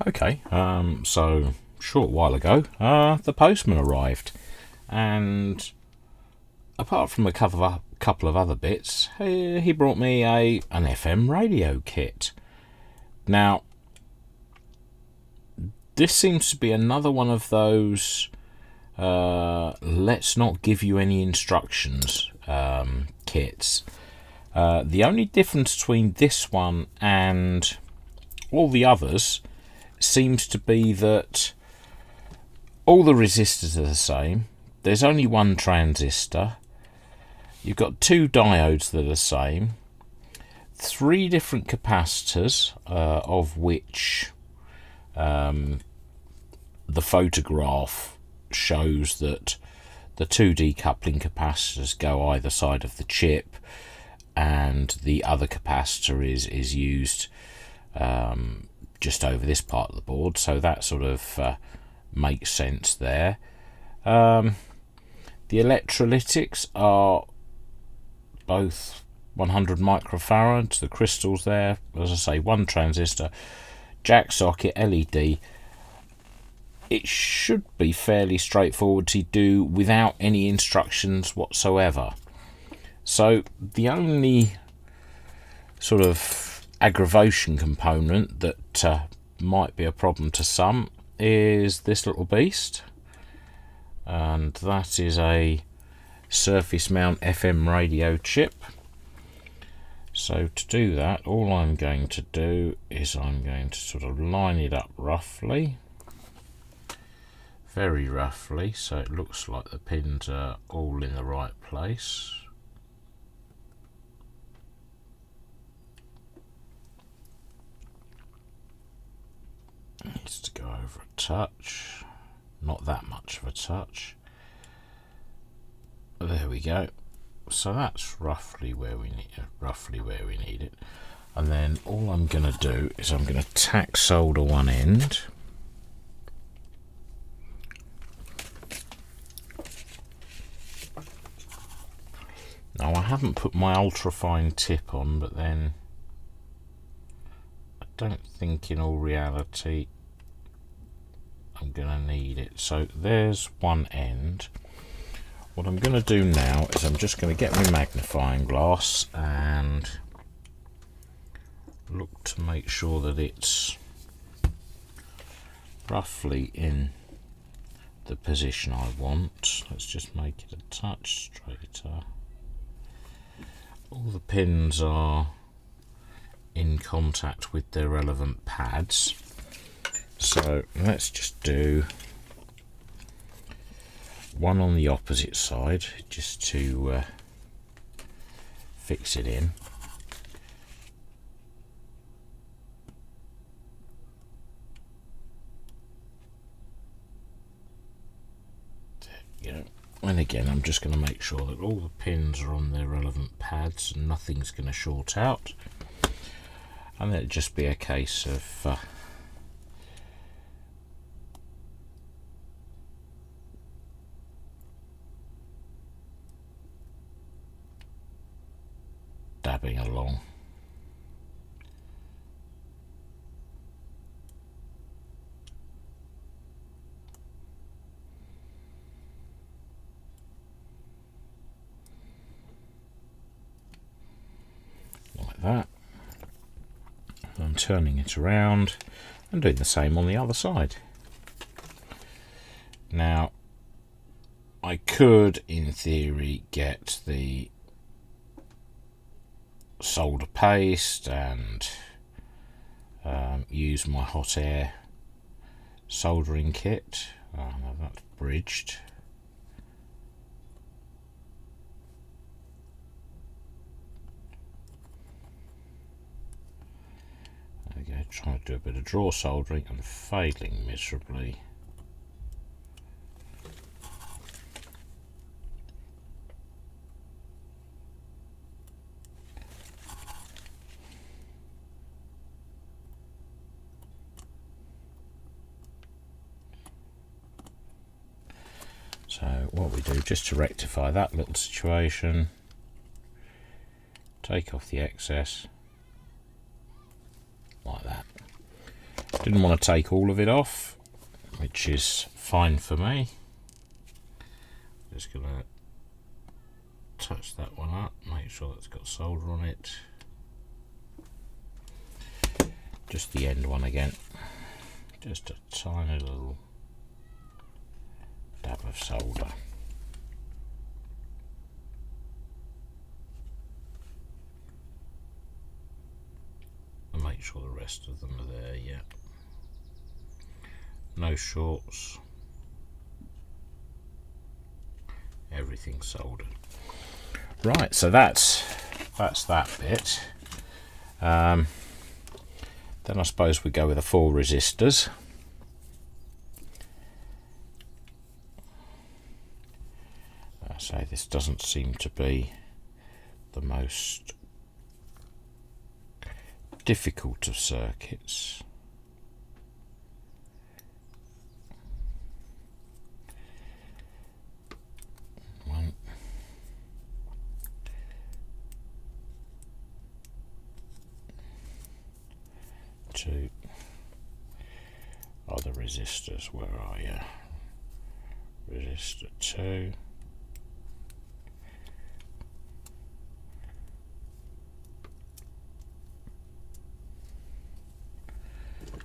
Okay, so short while ago, the postman arrived, and apart from a couple of other bits, he brought me an FM radio kit. Now, this seems to be another one of those let's not give you any instructions kits. The only difference between this one and all the others seems to be that all the resistors are the same. There's only one transistor. You've got two diodes that are the same. 3 different capacitors, of which the photograph shows that the 2 decoupling capacitors go either side of the chip, and the other capacitor is used just over this part of the board, so that sort of makes sense there. The electrolytics are both 100 microfarads, the crystals there, as I say, 1 transistor, jack socket, LED. It should be fairly straightforward to do without any instructions whatsoever. So the only sort of aggravation component that might be a problem to some is this little beast, and that is a surface mount FM radio chip. So to do that, all I'm going to do is I'm going to sort of line it up roughly, very roughly, so it looks like the pins are all in the right place. Needs to go over a touch, not that much of a touch. There we go. So that's roughly where we need it. And then all I'm going to do is I'm going to tack solder one end. Now I haven't put my ultra-fine tip on, but then I don't think in all reality I'm going to need it. So there's one end. What I'm going to do now is I'm just going to get my magnifying glass and look to make sure that it's roughly in the position I want. Let's just make it a touch straighter. All the pins are in contact with their relevant pads. So let's just do one on the opposite side just to fix it in. There we go. And again, I'm just going to make sure that all the pins are on their relevant pads and nothing's going to short out. And then it'll just be a case of dabbing along. Like that. I'm turning it around and doing the same on the other side. Now, I could, in theory, get the solder paste and use my hot air soldering kit. Now that's bridged. There we go, trying to do a bit of draw soldering and failing miserably. So what we do, just to rectify that little situation, take off the excess like that. Didn't want to take all of it off, which is fine for me. Just going to touch that one up, make sure that's got solder on it. Just the end one again, just a tiny little dab of solder. And make sure the rest of them are there, yeah. No shorts. Everything soldered. Right, so that's that bit. Then I suppose we go with the 4 resistors. So this doesn't seem to be the most difficult of circuits. One, 2. Other resistors, where are you? Resistor 2.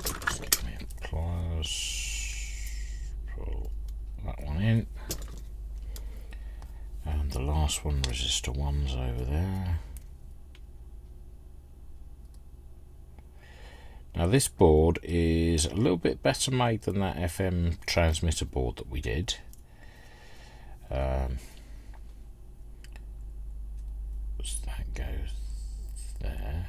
Just give me pliers. Pull that one in. And the last one, resistor 1's over there. Now this board is a little bit better made than that FM transmitter board that we did. So that goes there.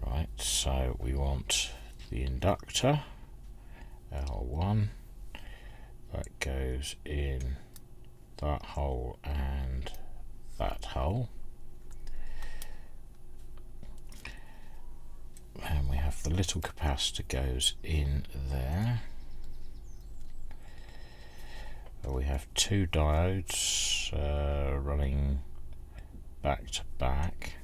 Right, so we want the inductor, L1, that goes in that hole and that hole. And we have the little capacitor goes in there. We have 2 diodes running back to back.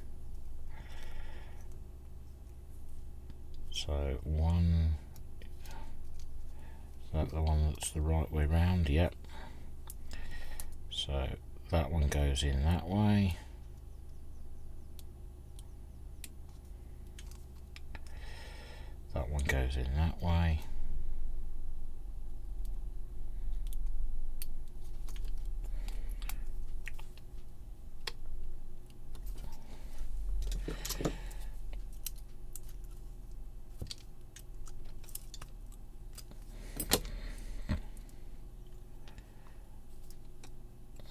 So one, is that the one that's the right way round? Yep. So that one goes in that way. That one goes in that way.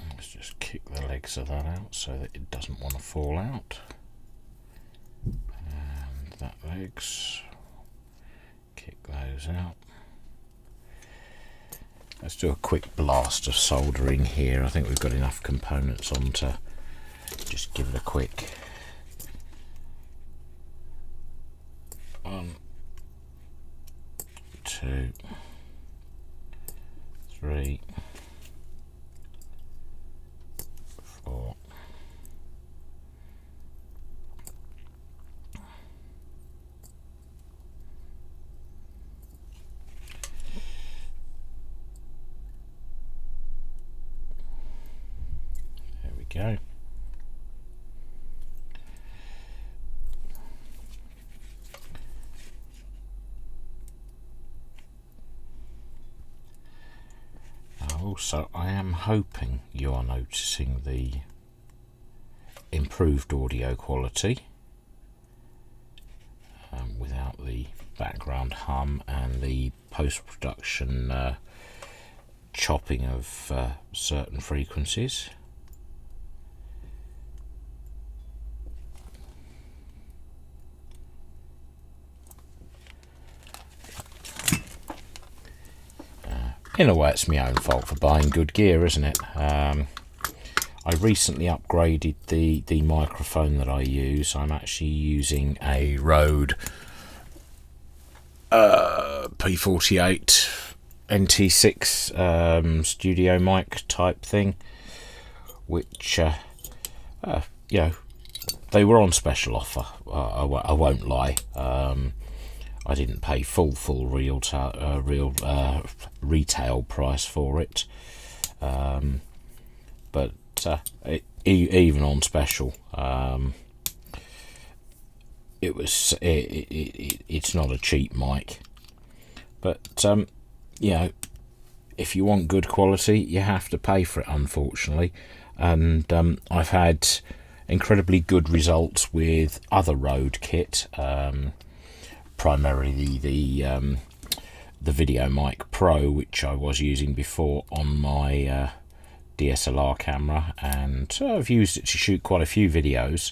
Let's just kick the legs of that out so that it doesn't want to fall out. And that legs. Kick those out. Let's do a quick blast of soldering here. I think we've got enough components on to just give it a quick 1, 2, 3, 4. Go. Also, I am hoping you are noticing the improved audio quality without the background hum and the post-production chopping of certain frequencies. In a way, it's my own fault for buying good gear, isn't it? I recently upgraded the microphone that I use. I'm actually using a Rode P48 NT6 studio mic type thing, which you know, they were on special offer. I won't lie. I didn't pay full retail price for it, but even on special, it's not a cheap mic. But you know, if you want good quality, you have to pay for it, unfortunately. And I've had incredibly good results with other Rode kit, primarily the Video Mic Pro, which I was using before on my DSLR camera, and I've used it to shoot quite a few videos.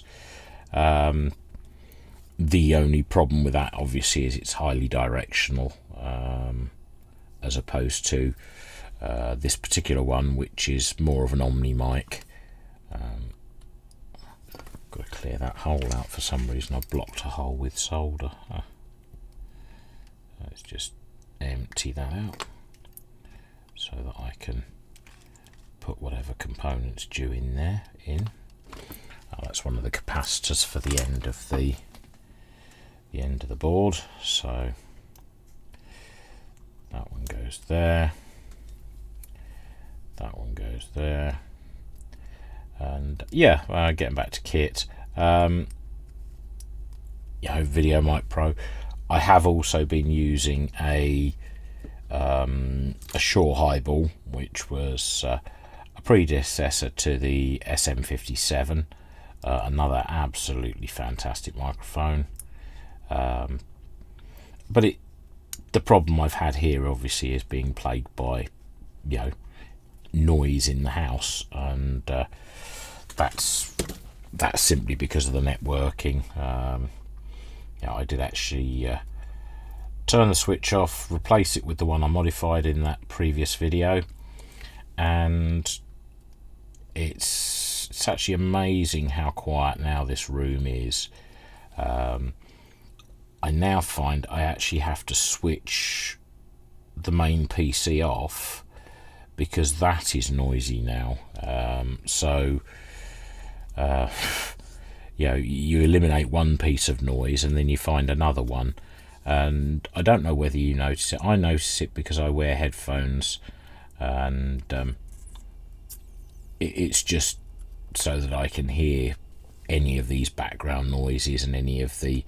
The only problem with that, obviously, is it's highly directional, as opposed to this particular one, which is more of an Omni mic. Got to clear that hole out for some reason. I've blocked a hole with solder. Let's just empty that out so that I can put whatever components due in there in. Oh, that's one of the capacitors for the end of the board. So that one goes there. That one goes there. And yeah, getting back to kit, you know, Video Mic Pro. I have also been using a Shure Highball, which was a predecessor to the SM57, another absolutely fantastic microphone. But the problem I've had here, obviously, is being plagued by, you know, noise in the house, and that's simply because of the networking. Yeah, I did actually turn the switch off, replace it with the one I modified in that previous video, and it's actually amazing how quiet now this room is. I now find I actually have to switch the main PC off because that is noisy now. You know, you eliminate one piece of noise and then you find another one, and I don't know whether you notice it. I notice it because I wear headphones, and it's just so that I can hear any of these background noises and any of the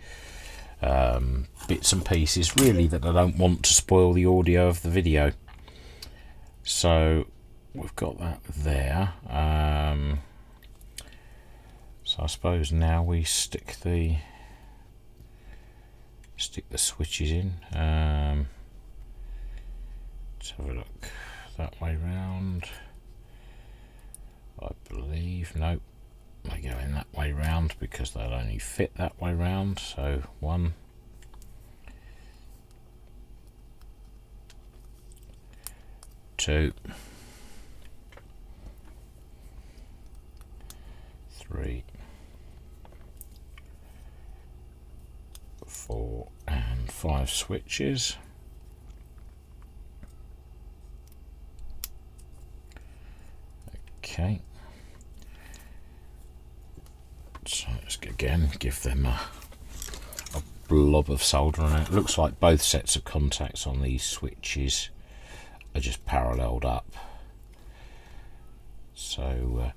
bits and pieces, really, that I don't want to spoil the audio of the video. So we've got that there. So I suppose now we stick the switches in. Let's have a look that way round. I believe, nope, I go in that way round because they'll only fit that way round. So 1, 2, 3, 4 and 5 switches. Okay, so let's again give them a blob of solder on it. It looks like both sets of contacts on these switches are just paralleled up, so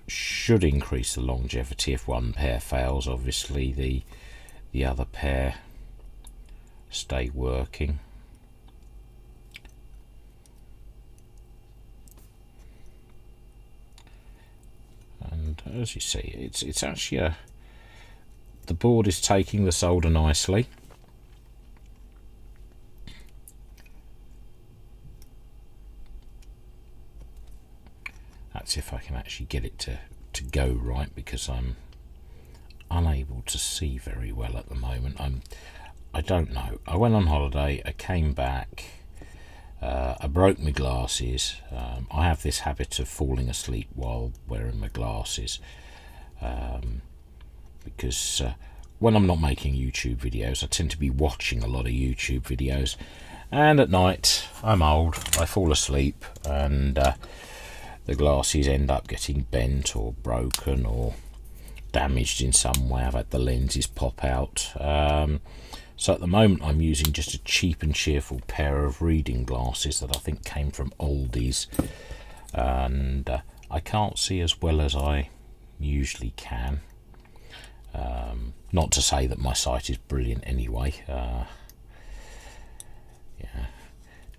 should increase the longevity. If one pair fails, obviously the other pair stay working. And as you see, it's actually the board is taking the solder nicely. That's if I can actually get it to go right, because I'm unable to see very well at the moment. I don't know. I went on holiday, I came back, I broke my glasses. I have this habit of falling asleep while wearing my glasses, because when I'm not making YouTube videos, I tend to be watching a lot of YouTube videos, and at night, I'm old, I fall asleep, and the glasses end up getting bent or broken or damaged in some way. I've had the lenses pop out. So at the moment I'm using just a cheap and cheerful pair of reading glasses that I think came from Aldi's, and I can't see as well as I usually can. Not to say that my sight is brilliant anyway. Yeah,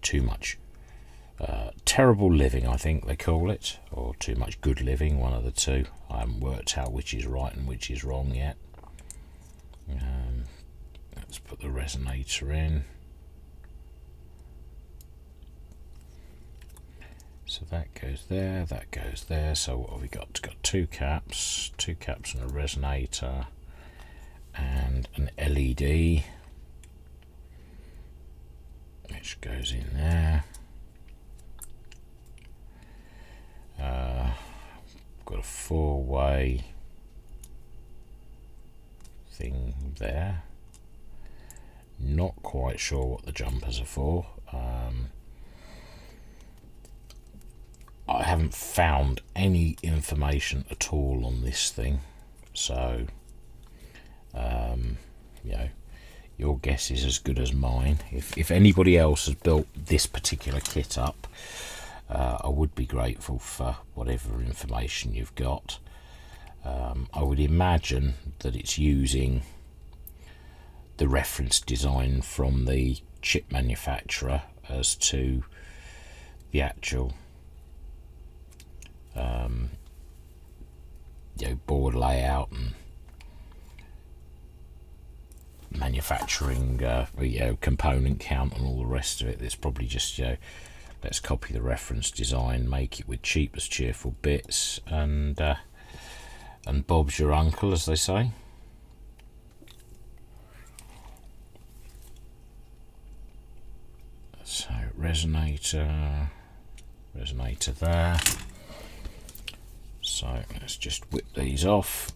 too much terrible living, I think they call it, or too much good living, one of the two. I haven't worked out which is right and which is wrong yet. Let's put the resonator in. So that goes there, that goes there. So what have we got? We've got two caps and a resonator and an LED, which goes in there. Got a four-way thing there. Not quite sure what the jumpers are for. I haven't found any information at all on this thing, so you know, your guess is as good as mine. If anybody else has built this particular kit up, I would be grateful for whatever information you've got. I would imagine that it's using the reference design from the chip manufacturer as to the actual board layout and manufacturing component count and all the rest of it. It's probably just let's copy the reference design, make it with cheap as cheerful bits, and Bob's your uncle, as they say. So resonator there. So let's just whip these off.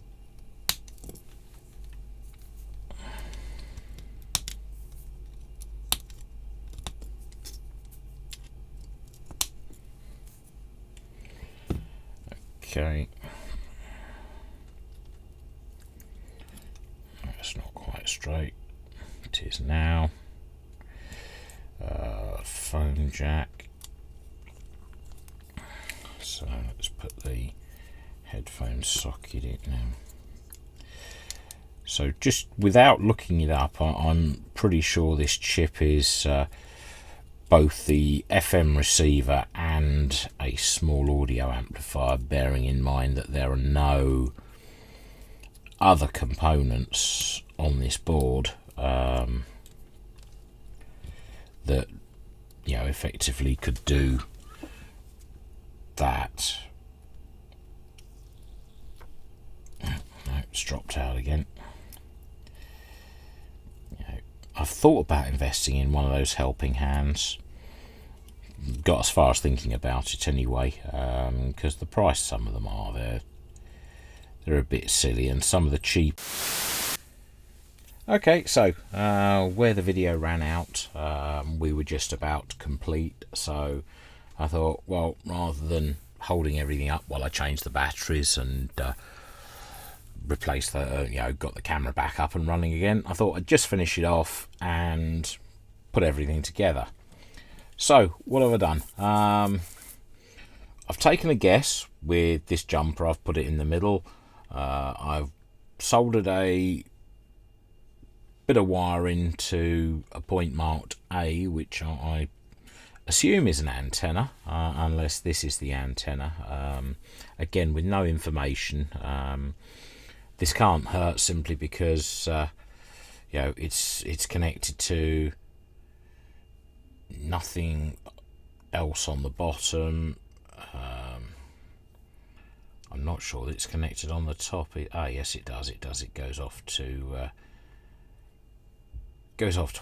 Okay. That's not quite straight. It is now. Phone jack. So let's put the headphone socket in now. So just without looking it up, I'm pretty sure this chip is both the FM receiver and a small audio amplifier, bearing in mind that there are no other components on this board that effectively could do that. No, it's dropped out again. I've thought about investing in one of those helping hands. Got as far as thinking about it anyway, because the price some of them are they're a bit silly, and some of the cheap. Okay, so where the video ran out, we were just about complete, so I thought, well, rather than holding everything up while I changed the batteries and replaced got the camera back up and running again, I thought I'd just finish it off and put everything together. So what have I done? I've taken a guess with this jumper. I've put it in the middle. I've soldered a bit of wiring to a point marked A, which I assume is an antenna, unless this is the antenna. Again, with no information. This can't hurt simply because it's connected to nothing else on the bottom. I'm not sure that it's connected on the top. Yes, it does. It goes off to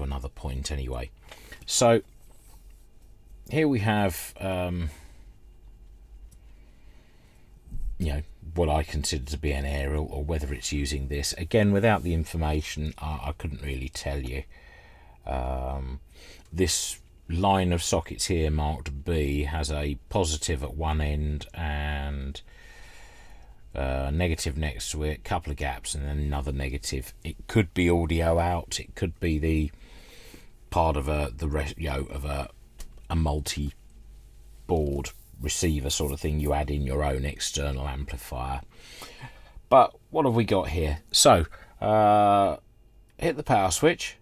another point anyway. So here we have what I consider to be an aerial, or whether it's using this. Again, without the information, I couldn't really tell you. This line of sockets here marked B has a positive at one end and negative next to it, couple of gaps, and then another negative. It could be audio out. It could be the part of a multi-board receiver sort of thing. You add in your own external amplifier. But what have we got here? So hit the power switch,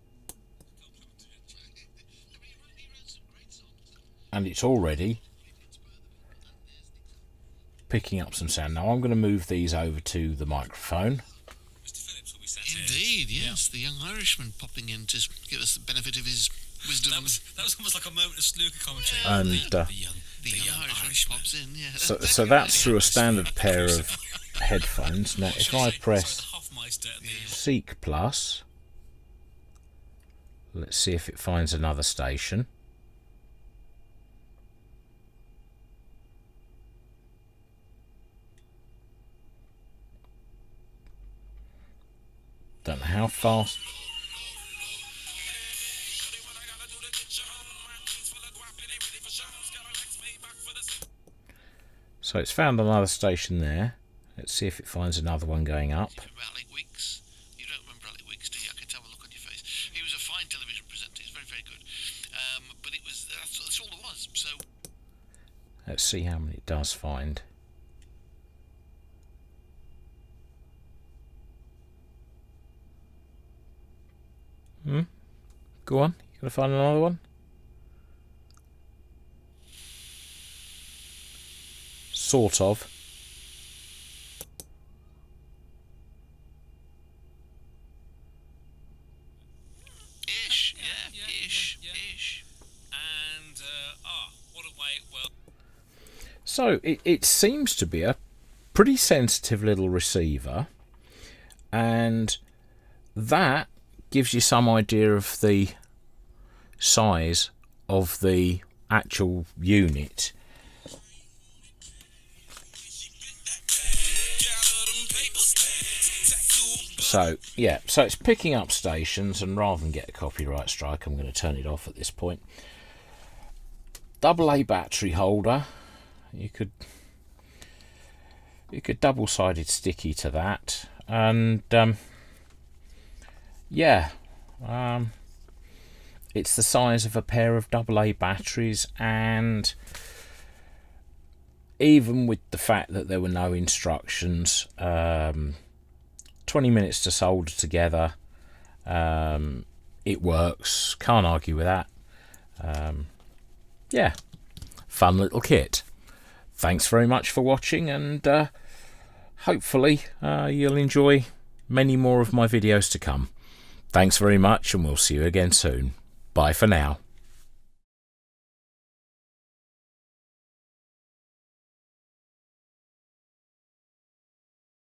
and it's already picking up some sound. Now I'm going to move these over to the microphone. Indeed, yes, the young Irishman popping in to give us the benefit of his wisdom. That was almost like a moment of snooker commentary. And the young Irishman pops in, yeah. so that's through a standard pair of headphones. Now if I press Seek Plus, let's see if it finds another station. Don't know how fast. So it's found another station there. Let's see if it finds another one going up. Raleigh Weeks. You don't remember Raleigh Weeks, do you? I can tell the look on your face. He was a fine television presenter. He's very, very good. But it was that's all there was. So let's see how many it does find. Go on, you gonna find another one? Sort of. Ish, ish. And what a way. Well, So it seems to be a pretty sensitive little receiver, and that gives you some idea of the size of the actual unit. So yeah, so it's picking up stations, and rather than get a copyright strike, I'm going to turn it off at this point. AA battery holder. You could double-sided sticky to that, and yeah, it's the size of a pair of AA batteries, and even with the fact that there were no instructions, 20 minutes to solder together, it works, can't argue with that. Yeah, fun little kit. Thanks very much for watching, and hopefully you'll enjoy many more of my videos to come. Thanks very much, and we'll see you again soon. Bye for now.